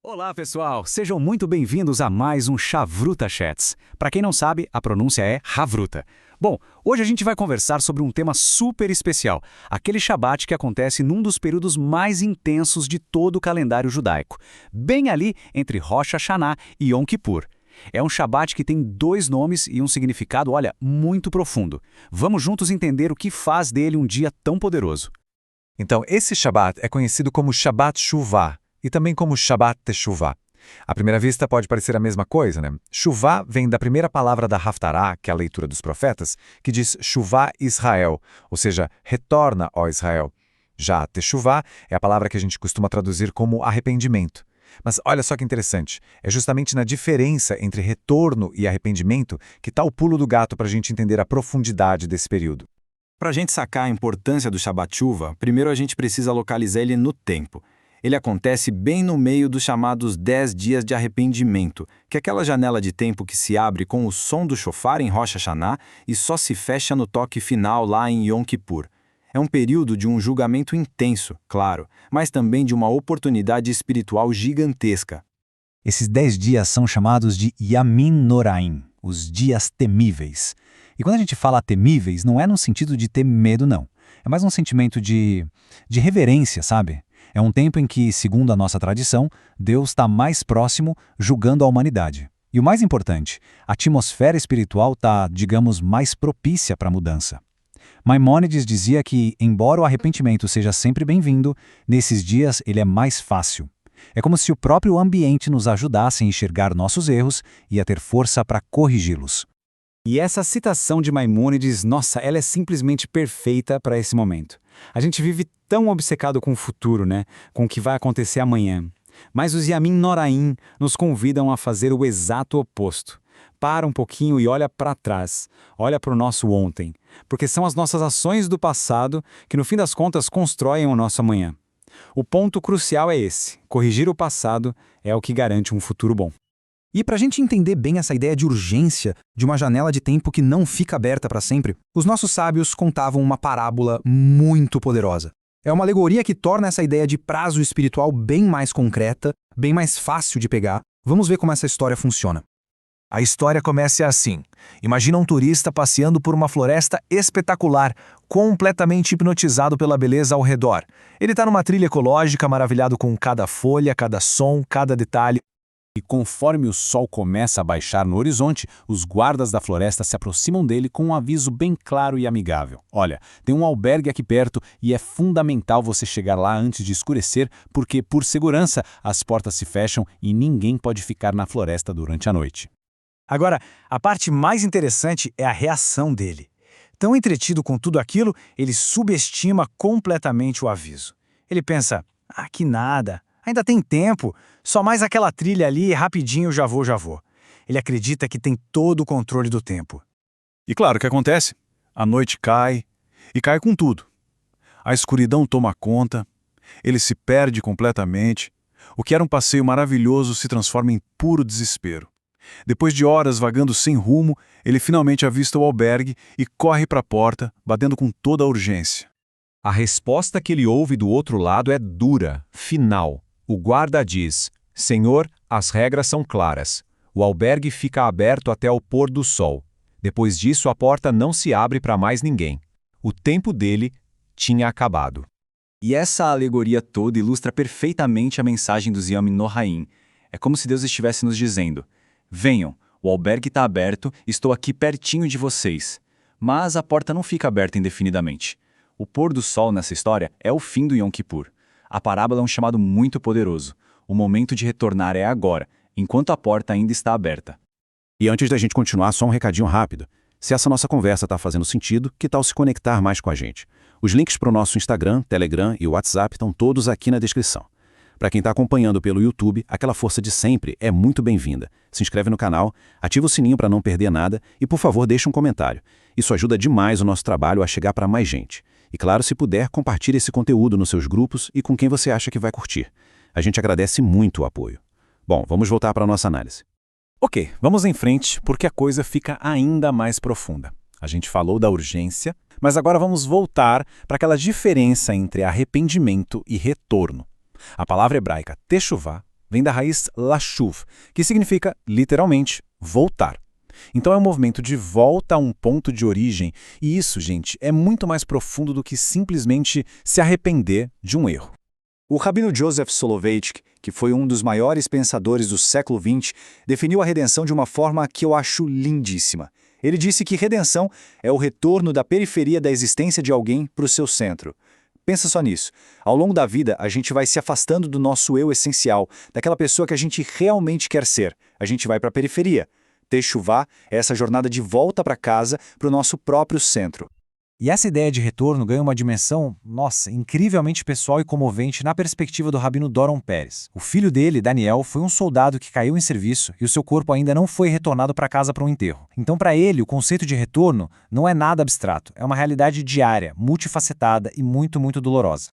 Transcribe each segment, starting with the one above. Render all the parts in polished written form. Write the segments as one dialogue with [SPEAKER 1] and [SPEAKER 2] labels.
[SPEAKER 1] Olá, pessoal! Sejam muito bem-vindos a mais um Chavruta Chats. Para quem não sabe, a pronúncia é Havruta. Bom, hoje a gente vai conversar sobre um tema super especial, aquele Shabat que acontece num dos períodos mais intensos de todo o calendário judaico, bem ali entre Rosh Hashanah e Yom Kippur. É um Shabat que tem dois nomes e um significado, olha, muito profundo. Vamos juntos entender o que faz dele um dia tão poderoso.
[SPEAKER 2] Então, esse Shabat é conhecido como Shabat Shuvah e também como Shabat Teshuvah. À primeira vista pode parecer a mesma coisa, né? Shuvah vem da primeira palavra da Haftarah, que é a leitura dos profetas, que diz Shuvah Israel, ou seja, retorna, ó Israel. Já Teshuvah é a palavra que a gente costuma traduzir como arrependimento. Mas olha só que interessante, é justamente na diferença entre retorno e arrependimento que está o pulo do gato para a gente entender a profundidade desse período.
[SPEAKER 3] Para a gente sacar a importância do Shabbat Shuvah, primeiro a gente precisa localizar ele no tempo. Ele acontece bem no meio dos chamados 10 dias de arrependimento, que é aquela janela de tempo que se abre com o som do shofar em Rosh Hashanah e só se fecha no toque final lá em Yom Kippur. É um período de um julgamento intenso, claro, mas também de uma oportunidade espiritual gigantesca.
[SPEAKER 4] Esses 10 dias são chamados de Yamin Noraim, os dias temíveis. E quando a gente fala temíveis, não é no sentido de ter medo, não. É mais um sentimento de reverência, sabe? É um tempo em que, segundo a nossa tradição, Deus está mais próximo, julgando a humanidade. E o mais importante, a atmosfera espiritual está, digamos, mais propícia para a mudança. Maimônides dizia que, embora o arrependimento seja sempre bem-vindo, nesses dias ele é mais fácil. É como se o próprio ambiente nos ajudasse a enxergar nossos erros e a ter força para corrigi-los.
[SPEAKER 1] E essa citação de Maimônides, nossa, ela é simplesmente perfeita para esse momento. A gente vive tão obcecado com o futuro, né? Com o que vai acontecer amanhã. Mas os Yamin Noraim nos convidam a fazer o exato oposto. Para um pouquinho e olha para trás. Olha para o nosso ontem. Porque são as nossas ações do passado que, no fim das contas, constroem o nosso amanhã. O ponto crucial é esse. Corrigir o passado é o que garante um futuro bom.
[SPEAKER 5] E para a gente entender bem essa ideia de urgência, de uma janela de tempo que não fica aberta para sempre, os nossos sábios contavam uma parábola muito poderosa. É uma alegoria que torna essa ideia de prazo espiritual bem mais concreta, bem mais fácil de pegar. Vamos ver como essa história funciona.
[SPEAKER 2] A história começa assim. Imagina um turista passeando por uma floresta espetacular, completamente hipnotizado pela beleza ao redor. Ele está numa trilha ecológica, maravilhado com cada folha, cada som, cada detalhe.
[SPEAKER 1] E conforme o sol começa a baixar no horizonte, os guardas da floresta se aproximam dele com um aviso bem claro e amigável. Olha, tem um albergue aqui perto e é fundamental você chegar lá antes de escurecer, porque, por segurança, as portas se fecham e ninguém pode ficar na floresta durante a noite.
[SPEAKER 5] Agora, a parte mais interessante é a reação dele. Tão entretido com tudo aquilo, ele subestima completamente o aviso. Ele pensa, que nada. Ainda tem tempo, só mais aquela trilha ali e rapidinho já vou. Ele acredita que tem todo o controle do tempo.
[SPEAKER 6] E claro, o que acontece? A noite cai, e cai com tudo. A escuridão toma conta, ele se perde completamente. O que era um passeio maravilhoso se transforma em puro desespero. Depois de horas vagando sem rumo, ele finalmente avista o albergue e corre para a porta, batendo com toda a urgência.
[SPEAKER 7] A resposta que ele ouve do outro lado é dura, final. O guarda diz, Senhor, as regras são claras. O albergue fica aberto até o pôr do sol. Depois disso, a porta não se abre para mais ninguém. O tempo dele tinha acabado.
[SPEAKER 3] E essa alegoria toda ilustra perfeitamente a mensagem dos Yamin Noraim. É como se Deus estivesse nos dizendo, venham, o albergue está aberto, estou aqui pertinho de vocês. Mas a porta não fica aberta indefinidamente. O pôr do sol nessa história é o fim do Yom Kippur. A parábola é um chamado muito poderoso. O momento de retornar é agora, enquanto a porta ainda está aberta.
[SPEAKER 1] E antes da gente continuar, só um recadinho rápido. Se essa nossa conversa está fazendo sentido, que tal se conectar mais com a gente? Os links para o nosso Instagram, Telegram e WhatsApp estão todos aqui na descrição. Para quem está acompanhando pelo YouTube, aquela força de sempre é muito bem-vinda. Se inscreve no canal, ativa o sininho para não perder nada e, por favor, deixe um comentário. Isso ajuda demais o nosso trabalho a chegar para mais gente. E claro, se puder, compartilhe esse conteúdo nos seus grupos e com quem você acha que vai curtir. A gente agradece muito o apoio. Bom, vamos voltar para a nossa análise.
[SPEAKER 6] Ok, vamos em frente, porque a coisa fica ainda mais profunda. A gente falou da urgência, mas agora vamos voltar para aquela diferença entre arrependimento e retorno. A palavra hebraica teshuvah
[SPEAKER 1] vem da raiz lashuv, que significa, literalmente, voltar. Então é um movimento de volta a um ponto de origem, e isso, gente, é muito mais profundo do que simplesmente se arrepender de um erro.
[SPEAKER 4] O rabino Joseph Soloveitchik, que foi um dos maiores pensadores do século XX, definiu a redenção de uma forma que eu acho lindíssima. Ele disse que redenção é o retorno da periferia da existência de alguém para o seu centro. Pensa só nisso. Ao longo da vida, a gente vai se afastando do nosso eu essencial, daquela pessoa que a gente realmente quer ser. A gente vai para a periferia. Techuvá é essa jornada de volta para casa, para o nosso próprio centro.
[SPEAKER 5] E essa ideia de retorno ganha uma dimensão, incrivelmente pessoal e comovente na perspectiva do rabino Doron Pérez. O filho dele, Daniel, foi um soldado que caiu em serviço e o seu corpo ainda não foi retornado para casa para um enterro. Então, para ele, o conceito de retorno não é nada abstrato, é uma realidade diária, multifacetada e muito, muito dolorosa.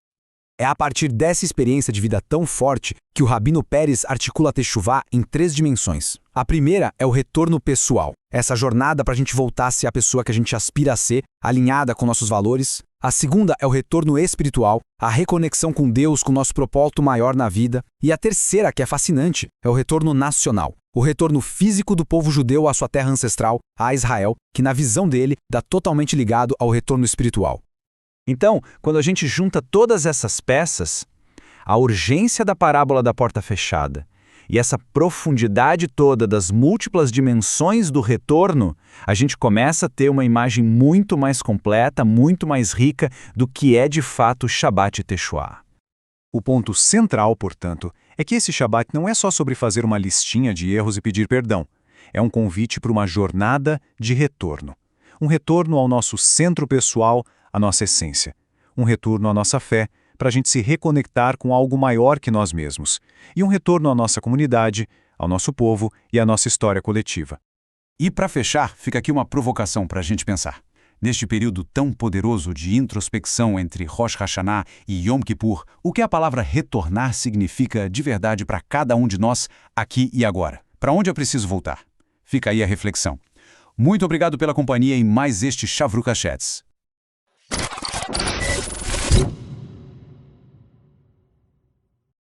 [SPEAKER 8] É a partir dessa experiência de vida tão forte que o rabino Pérez articula a Techuvá em 3 dimensões. A primeira é o retorno pessoal, essa jornada para a gente voltar a ser a pessoa que a gente aspira a ser, alinhada com nossos valores. A segunda é o retorno espiritual, a reconexão com Deus, com o nosso propósito maior na vida. E a terceira, que é fascinante, é o retorno nacional, o retorno físico do povo judeu à sua terra ancestral, a Israel, que na visão dele dá totalmente ligado ao retorno espiritual.
[SPEAKER 2] Então, quando a gente junta todas essas peças, a urgência da parábola da porta fechada e essa profundidade toda das múltiplas dimensões do retorno, a gente começa a ter uma imagem muito mais completa, muito mais rica do que é de fato o Shabbat Teshuvah.
[SPEAKER 6] O ponto central, portanto, é que esse Shabat não é só sobre fazer uma listinha de erros e pedir perdão. É um convite para uma jornada de retorno. Um retorno ao nosso centro pessoal, à nossa essência. Um retorno à nossa fé, para a gente se reconectar com algo maior que nós mesmos. E um retorno à nossa comunidade, ao nosso povo e à nossa história coletiva.
[SPEAKER 1] E para fechar, fica aqui uma provocação para a gente pensar. Neste período tão poderoso de introspecção entre Rosh Hashanah e Yom Kippur, o que a palavra retornar significa de verdade para cada um de nós, aqui e agora? Para onde eu preciso voltar? Fica aí a reflexão. Muito obrigado pela companhia em mais este Chavruca Chats.